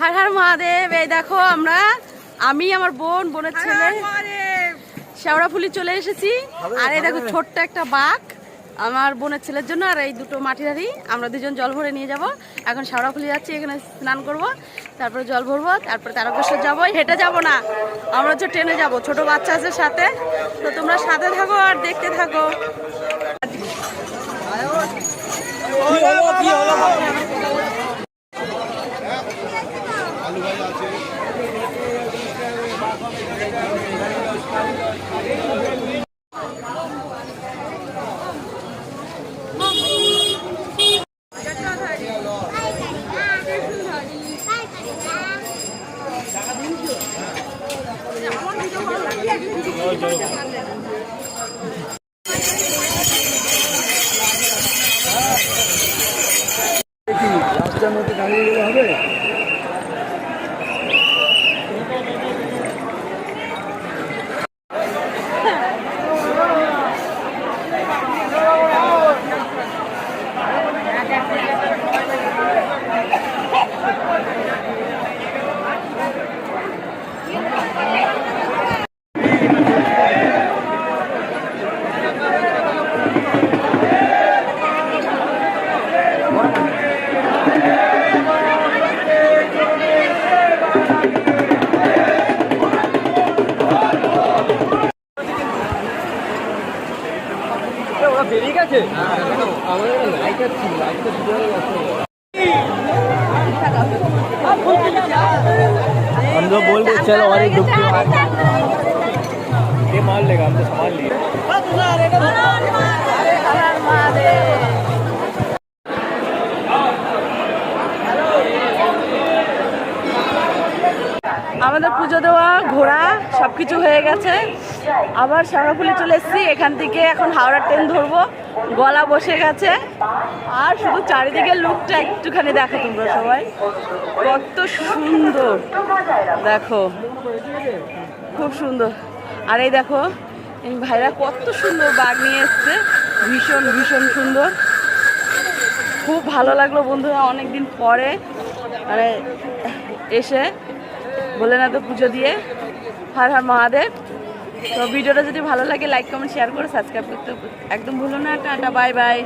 হর হর মহাদেব। এই দেখো আমি আমার বোনের ছেলে শেওড়াফুলি চলে এসেছি। আর এই দেখো ছোট্ট একটা বাঘ আমার বোনের ছেলের জন্য, আর এই দুটো মাটির হাঁড়ি। আমরা দুজন জল ভরে নিয়ে যাব। এখন শেওড়াফুলি যাচ্ছি, এখানে স্নান করব, তারপরে জল ভরবো, তারপরে তারকেশ্বর যাবো। হেঁটে যাব না, আমরা হচ্ছে ট্রেনে যাব, ছোট বাচ্চা আছে সাথে। তো তোমরা সাথে থাকো আর দেখতে থাকো। রাস্তার মধ্যে দাঁড়িয়ে গেলে হবে? বেরিয়ে গেছে। हम लोग बोल रहे चलो और एक डुबकी ये मार लेगा, हम तो संभाल लिए। আমাদের পুজো দেওয়া, ঘোরা সবকিছু হয়ে গেছে। আবার শেওড়াফুলি চলে এসেছি। এখান থেকে এখন হাওড়া ট্রেন ধরবো। গলা বসে গেছে। আর শুধু চারিদিকে লুকটা একটুখানি দেখো তোমরা সবাই, কত সুন্দর দেখো, খুব সুন্দর। আর এই দেখো এই ভাইরা কত সুন্দর বাঘ নিয়ে এসছে, ভীষণ ভীষণ সুন্দর। খুব ভালো লাগলো বন্ধুরা, অনেকদিন পরে মানে এসে ভোলেনাথে পুজো দিয়ে। হর হর মহাদেব। তো ভিডিওটা যদি ভালো লাগে লাইক কমেন্ট শেয়ার করে সাবস্ক্রাইব করতে একদম ভুলো না। Tata, bye bye.